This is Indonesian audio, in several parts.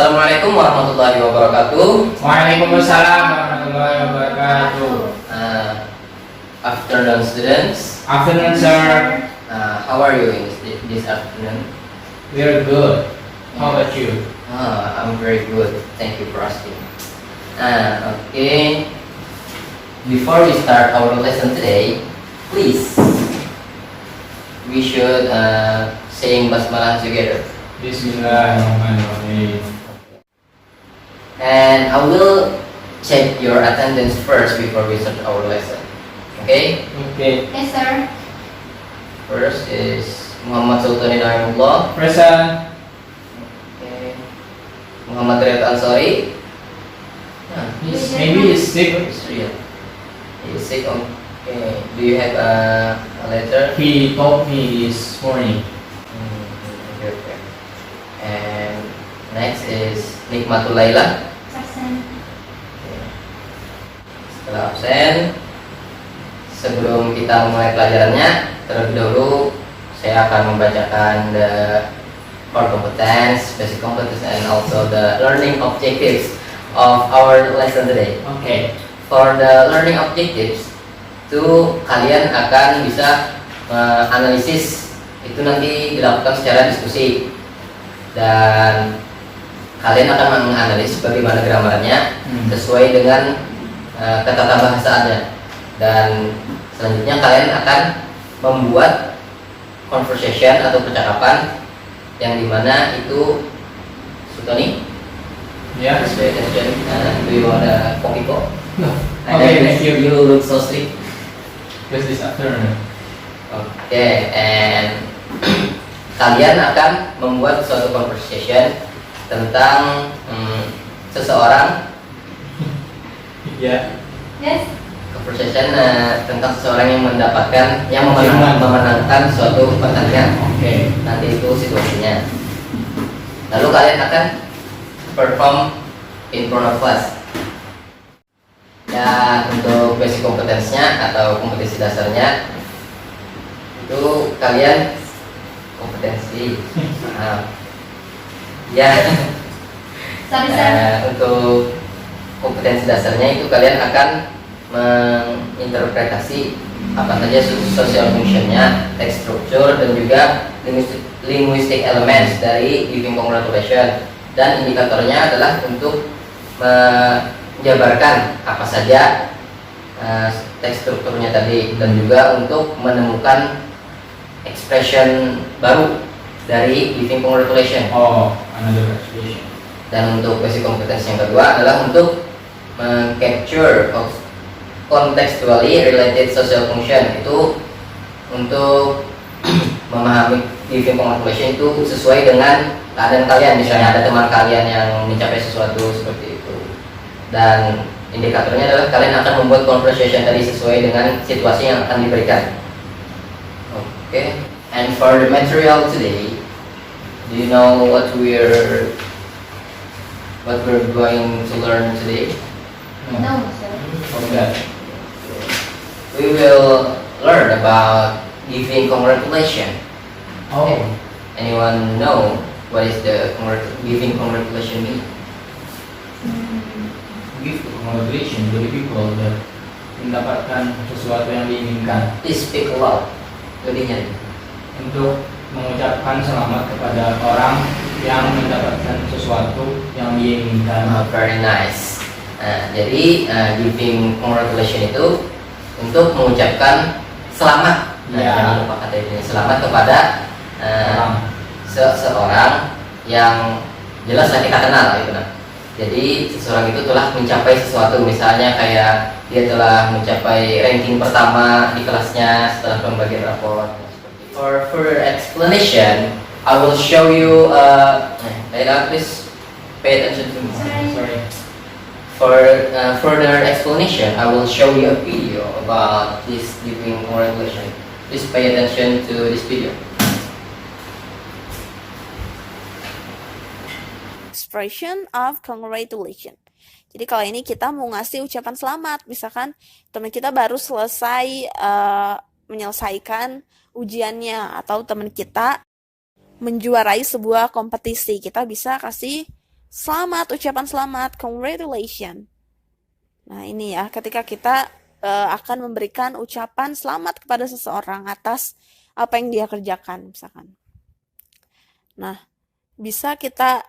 Assalamualaikum warahmatullahi wabarakatuh. Waalaikumsalam warahmatullahi wabarakatuh. Afternoon, students. Afternoon, sir. How are you in this afternoon? We are good. How about you? I'm very good. Thank you for asking. Okay. Before we start our lesson today, please, we should sing basmalah together. Bismillahirrahmanirrahim. And I will check your attendance first before we start our lesson. Okay? Okay. Yes, sir. First is Muhammad Sultan Inayatullah. Present. Okay. Muhammad Riyad Ansari. Maybe he's sick. It's real. He's sick. Okay. Do you have a letter? He told me this morning. Okay. And next is Nikmatul Laila. Absent. Setelah absen, sebelum kita memulai pelajarannya, terlebih dahulu saya akan membacakan the core competence, basic competence, and also the learning objectives of our lesson today. Okay. For the learning objectives, itu kalian akan bisa analisis, itu nanti dilakukan secara diskusi, dan kalian akan menganalisis bagaimana gramarnya sesuai dengan ketata bahasaannya, dan selanjutnya kalian akan membuat conversation atau percakapan yang dimana itu Sutoni. Yeah. Just pay attention. Do you want a coffee cup? No. I Okay, know thank you. You look so strict. Just this afternoon. Okay, and kalian akan membuat suatu conversation tentang seseorang. Yeah. Yes. Conversation tentang seseorang yang memenangkan suatu pertandingan. Okay. Nanti itu situasinya. Lalu kalian akan perform in front of class. Ya, untuk basic kompetensnya atau kompetensi dasarnya itu kalian kompetensi. Ya. Sorry, sir. Untuk kompetensi dasarnya itu kalian akan menginterpretasi apa saja social functionnya, text structure, dan juga linguistic elements dari giving congratulation. Dan indikatornya adalah untuk menjabarkan apa saja teks strukturnya tadi, dan juga untuk menemukan expression baru dari giving congratulation. Oh, another explanation. Dan untuk basic competence yang kedua adalah untuk capture of contextually related social function, itu untuk memahami giving congratulation itu sesuai dengan keadaan kalian. Misalnya ada teman kalian yang mencapai sesuatu seperti itu, dan indikatornya adalah kalian akan membuat conversation tadi sesuai dengan situasi yang akan diberikan. Okay. And for the material today, do you know what we're going to learn today? No, sir. Okay. We will learn about giving congratulation. Oh. Anyone know what is the giving congratulation mean? Give congratulations to the people that mendapatkan sesuatu yang diinginkan. Please speak aloud. Lebih nyari. Untuk mengucapkan selamat kepada orang yang mendapatkan sesuatu yang diinginkan. Very nice. Jadi giving congratulation itu untuk mengucapkan selamat. Jangan lupa kata ini, selamat kepada seseorang yang jelaslah kita kenal gitu. Jadi seseorang itu telah mencapai sesuatu, misalnya kayak dia telah mencapai ranking pertama di kelasnya setelah pembagian rapor. For further explanation, I will show you. Laila, please pay attention to me. Sorry. For further explanation, I will show you a video about this giving congratulation. Please pay attention to this video. Expression of congratulation. Jadi kalau ini kita mau ngasih ucapan selamat, misalkan teman kita baru selesai menyelesaikan ujiannya, atau teman kita menjuarai sebuah kompetisi, kita bisa kasih Selamat, ucapan selamat, congratulations. Nah, ini ya, ketika kita akan memberikan ucapan selamat kepada seseorang atas apa yang dia kerjakan, misalkan. Nah, bisa kita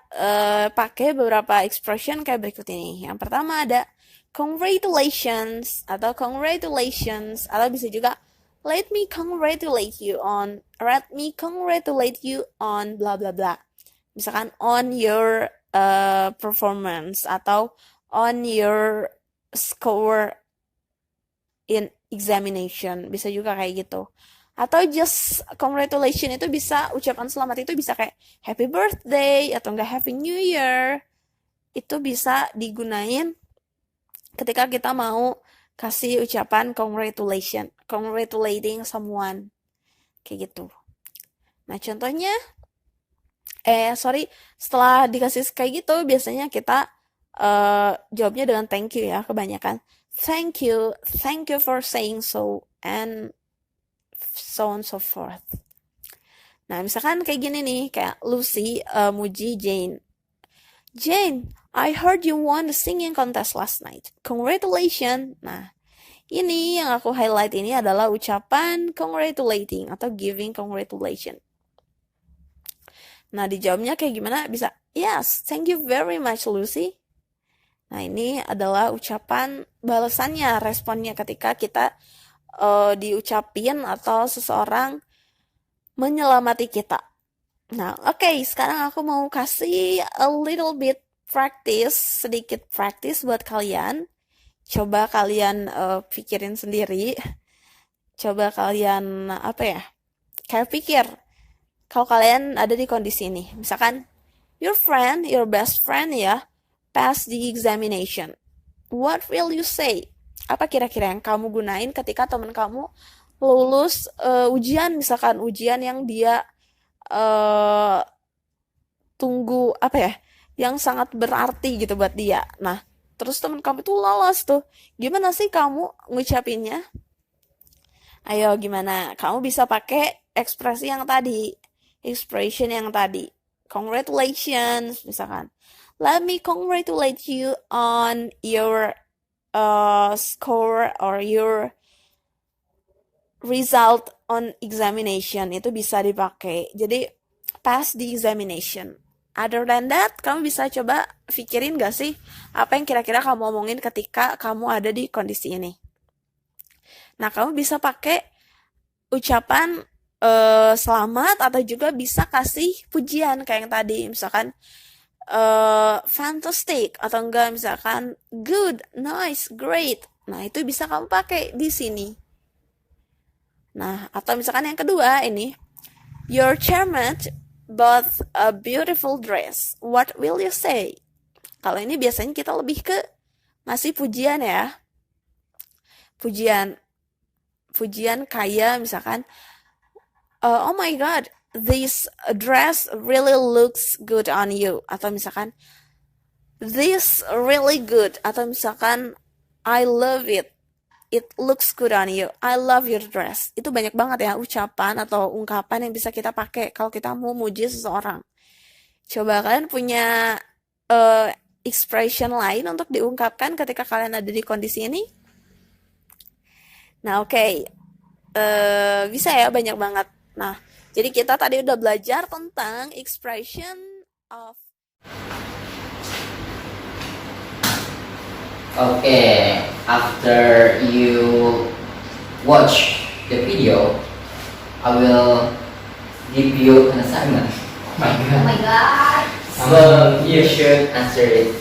pakai beberapa expression kayak berikut ini. Yang pertama ada congratulations atau bisa juga let me congratulate you on bla bla bla. Misalkan on your performance atau on your score in examination, bisa juga kayak gitu. Atau just congratulation itu bisa, ucapan selamat itu bisa kayak happy birthday atau enggak happy new year. Itu bisa digunain ketika kita mau kasih ucapan congratulating someone. Kayak gitu. Nah, contohnya setelah dikasih kayak gitu biasanya kita jawabnya dengan thank you ya, kebanyakan. Thank you for saying so, and so on so forth. Nah, misalkan kayak gini nih, kayak Lucy muji Jane. Jane, I heard you won the singing contest last night. Congratulations. Nah, ini yang aku highlight ini adalah ucapan congratulating atau giving congratulations. Nah, dijawabnya kayak gimana? Bisa, yes, thank you very much, Lucy. Nah, ini adalah ucapan balasannya, responnya ketika kita diucapin atau seseorang menyelamati kita. Nah, oke, sekarang aku mau kasih a little bit sedikit practice buat kalian. Coba kalian pikirin sendiri. Coba kalian, kayak pikir. Kalau kalian ada di kondisi ini, misalkan your best friend ya, pass the examination. What will you say? Apa kira-kira yang kamu gunain ketika teman kamu lulus ujian, misalkan ujian yang dia tunggu, yang sangat berarti gitu buat dia. Nah, terus teman kamu itu lolos tuh. Gimana sih kamu ngucapinnya? Ayo, gimana? Kamu bisa pakai expression yang tadi. Congratulations, misalkan. Let me congratulate you on your score or your result on examination. Itu bisa dipakai. Jadi, pass the examination. Other than that, kamu bisa coba pikirin gak sih apa yang kira-kira kamu omongin ketika kamu ada di kondisi ini. Nah, kamu bisa pakai ucapan selamat atau juga bisa kasih pujian kayak yang tadi, misalkan fantastic atau enggak misalkan good, nice, great. Nah, itu bisa kamu pakai di sini. Nah, atau misalkan yang kedua ini, your chairman bought a beautiful dress. What will you say? Kalau ini biasanya kita lebih ke ngasih pujian ya. Pujian kayak misalkan oh my god, this dress really looks good on you. Atau misalkan this really good. Atau misalkan I love it. It looks good on you. I love your dress. Itu banyak banget ya ucapan atau ungkapan yang bisa kita pakai kalau kita mau muji seseorang. Coba kalian punya expression lain untuk diungkapkan ketika kalian ada di kondisi ini? Nah, oke. Bisa ya, banyak banget. Nah, jadi kita tadi udah belajar tentang expression of... Okay, after you watch the video, I will give you an assignment. Oh my Oh god. my god. So you should answer it.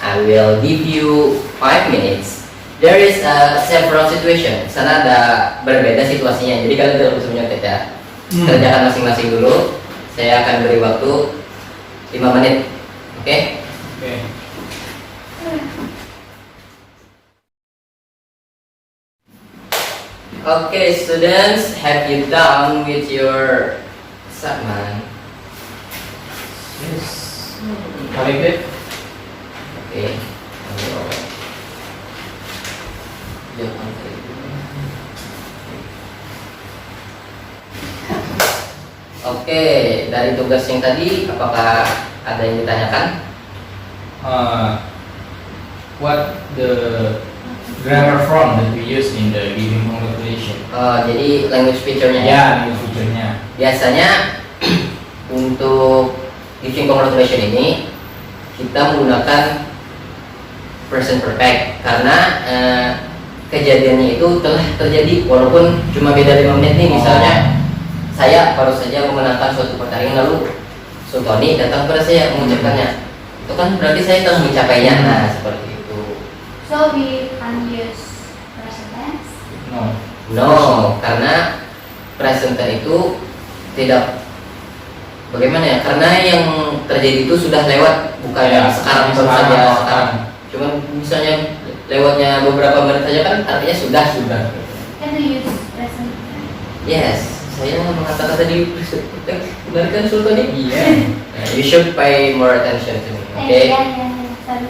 I will give you 5 minutes. There is several situation. Sana ada berbeda situasinya. Jadi kalian tidak bisa menyontek ya. Kerjakan masing-masing dulu. Saya akan beri waktu 5 menit. Oke? Oke. Okay, students, have you done with your assignment? Yes. Collected. Okay. Oke, dari tugas yang tadi, apakah ada yang ditanyakan? what the grammar form that we use in the giving congratulation. Jadi language feature-nya Ya, ini feature-nya. Biasanya untuk giving congratulation ini kita menggunakan present perfect karena kejadiannya itu telah terjadi walaupun cuma beda 5 menit nih. Misalnya saya baru saja memenangkan suatu pertandingan lalu Sultoni datang kepada saya mengucapkannya, itu kan berarti saya telah mencapainya. Nah seperti itu. So we can use present tense. No, karena present tense itu tidak, bagaimana ya, karena yang terjadi itu sudah lewat, bukan Ya, sekarang baru sekarang, saja sekarang. sekarang. Cuman misalnya lewatnya beberapa menit saja kan artinya sudah. Can we use present tense? Yes, saya mengatakan tadi present perfect, benar kan Sultoni? Iya. You should pay more attention to me, okay? Yeah. Sorry.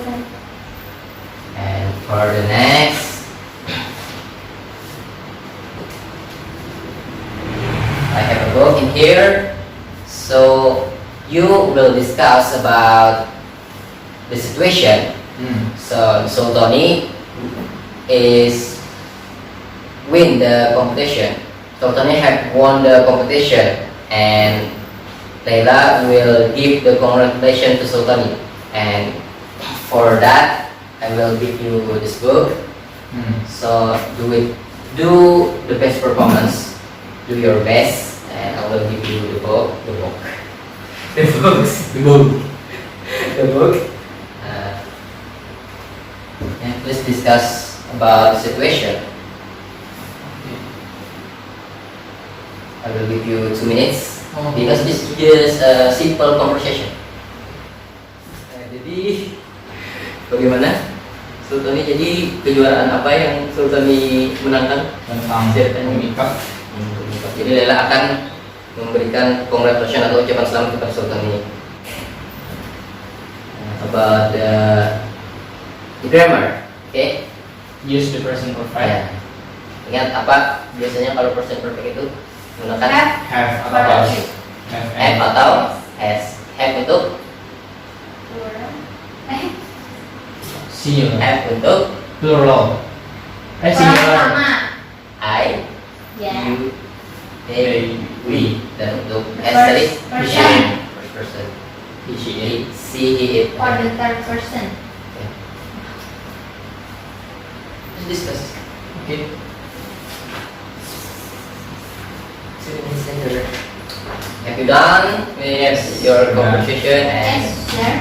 And for the next, I have a book in here. So you will discuss about the situation. So Sultani is win the competition. Sultani have won the competition, and Layla will give the congratulations to Sultani. And for that, I will give you this book. So do the best performance, do your best, and I will give you the book. And please discuss about the situation. I will give you 2 minutes because this is just a simple conversation. Jadi bagaimana Sultani, jadi kejuaraan apa yang Sultani menangkan? Tentang mengikat. Jadi Lela akan memberikan congratulation atau ucapan selamat kepada Sultani. About the grammar, okay? Use the present perfect. Ya. Ingat apa biasanya kalau present perfect itu menggunakan Have atau Have. has. have atau has. Have untuk Singular. have untuk Plural. Orang Singular. sama. I, Ya. you, they, we. Dan untuk S First tadi person. first person. He, she, it. He, he, it. Or the third person. Let's discuss. Okay. Have you done with your conversation and Yes, sir.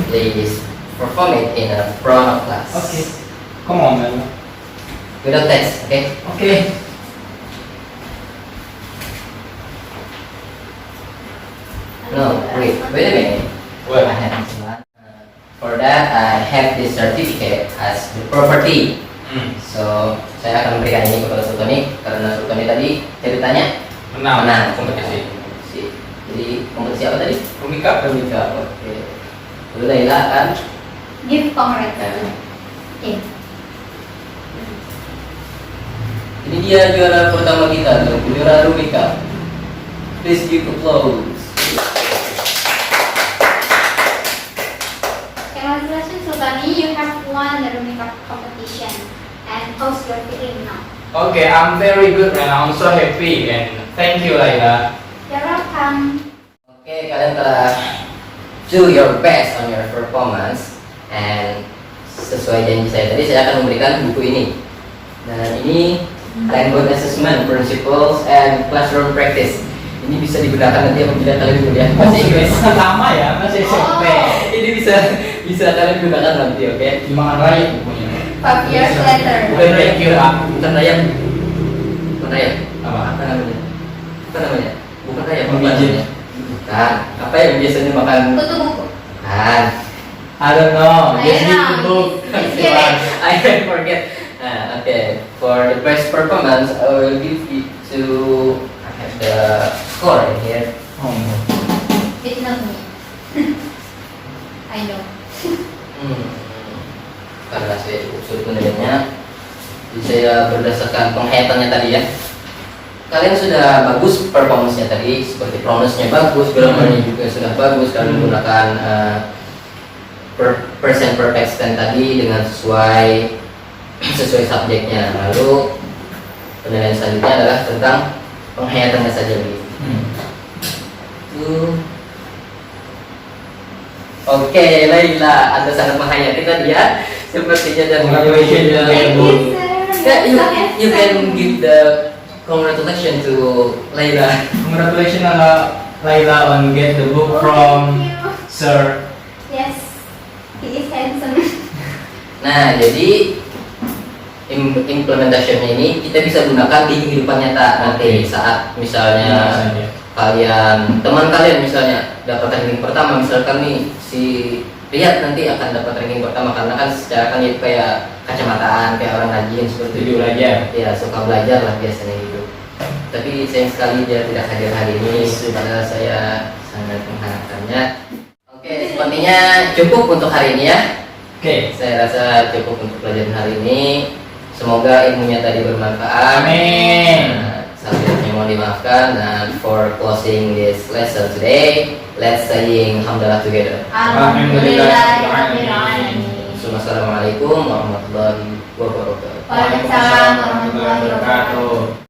please perform it in a front of class? Okay. Come on, man. Without text, okay? Okay. No, wait a minute. What? I have this one. For that, I have this certificate as the property. So, saya akan memberikan ini kepada Sultani karena Sultani tadi ceritanya Menang kompetisi. Jadi kompetisi apa tadi? Komika. Komika. Oke. Lalu Laila akan Give congrats. Okay. ini dia juara pertama kita, juara Rumika. Please give applause. Congratulations, Sultani. You have won the Rumika competition. And how's your feeling now? Okay, I'm very good and I'm so happy and thank you, Laila. You're welcome. Oke, kalian telah do your best on your performance, and sesuai janji saya tadi, saya akan memberikan buku ini. Dan ini Language Assessment Principles and Classroom Practice. Ini bisa digunakan nanti apabila kalian kuliah bahasa Inggris. Lama ya, masih SMP. Ini bisa kalian gunakan nanti, oke? Dimakan raya bukunya. 5 years later. Bukan Thank you, Pak. bukan rayap. Bukan rayap. Apa? Apa namanya? Apa namanya? Bukan rayap. Apa Pemijit. namanya? Bukan. Apa yang biasanya makan? Kutu buku. Bukan. I don't know. I Just don't need know. to book. Just give it. I forget. Okay. For the best performance, I will give it to. I have the score in here. Oh no. It's not me. I know. Karena saya usul penilaiannya, jadi saya berdasarkan penghitungannya tadi ya. Kalian sudah bagus performance-nya tadi, seperti pronunciation-nya bagus, grammar-nya juga sudah bagus, kalian menggunakan present perfect tense tadi dengan sesuai subjeknya. Lalu penilaian selanjutnya adalah tentang penghayatannya saja begitu. Oke, Laila, Anda sangat menghayati tadi ya. Sepertinya dan Congratulations, video. Thank you, sir. Yeah, I'm so happy. you can give the congratulations to Laila. Congratulations Laila on get the book from Thank you. Sir. Yes, he is handsome. Nah, jadi implementasinya ini kita bisa gunakan di kehidupan nyata nanti saat misalnya teman kalian misalnya dapat ranking pertama, misalkan nih si Riyad nanti akan dapat ranking pertama karena kan secara kan dia kayak kacamataan, kayak orang rajin seperti itu. Belajar. Ya, suka belajar lah biasanya gitu. Tapi sayang sekali dia tidak hadir hari ini, padahal saya sangat mengharapkannya. Oke, sepertinya cukup untuk hari ini ya. Oke. Saya rasa cukup untuk pelajaran hari ini. Semoga ilmunya tadi bermanfaat. Amin. Salahnya mohon dimaafkan. Dan for closing this lesson today, let's saying alhamdulillah together. Alhamdulillahirrahmanirrahim. Assalamualaikum warahmatullahi wabarakatuh. Waalaikumsalam warahmatullahi wabarakatuh. wabarakatuh.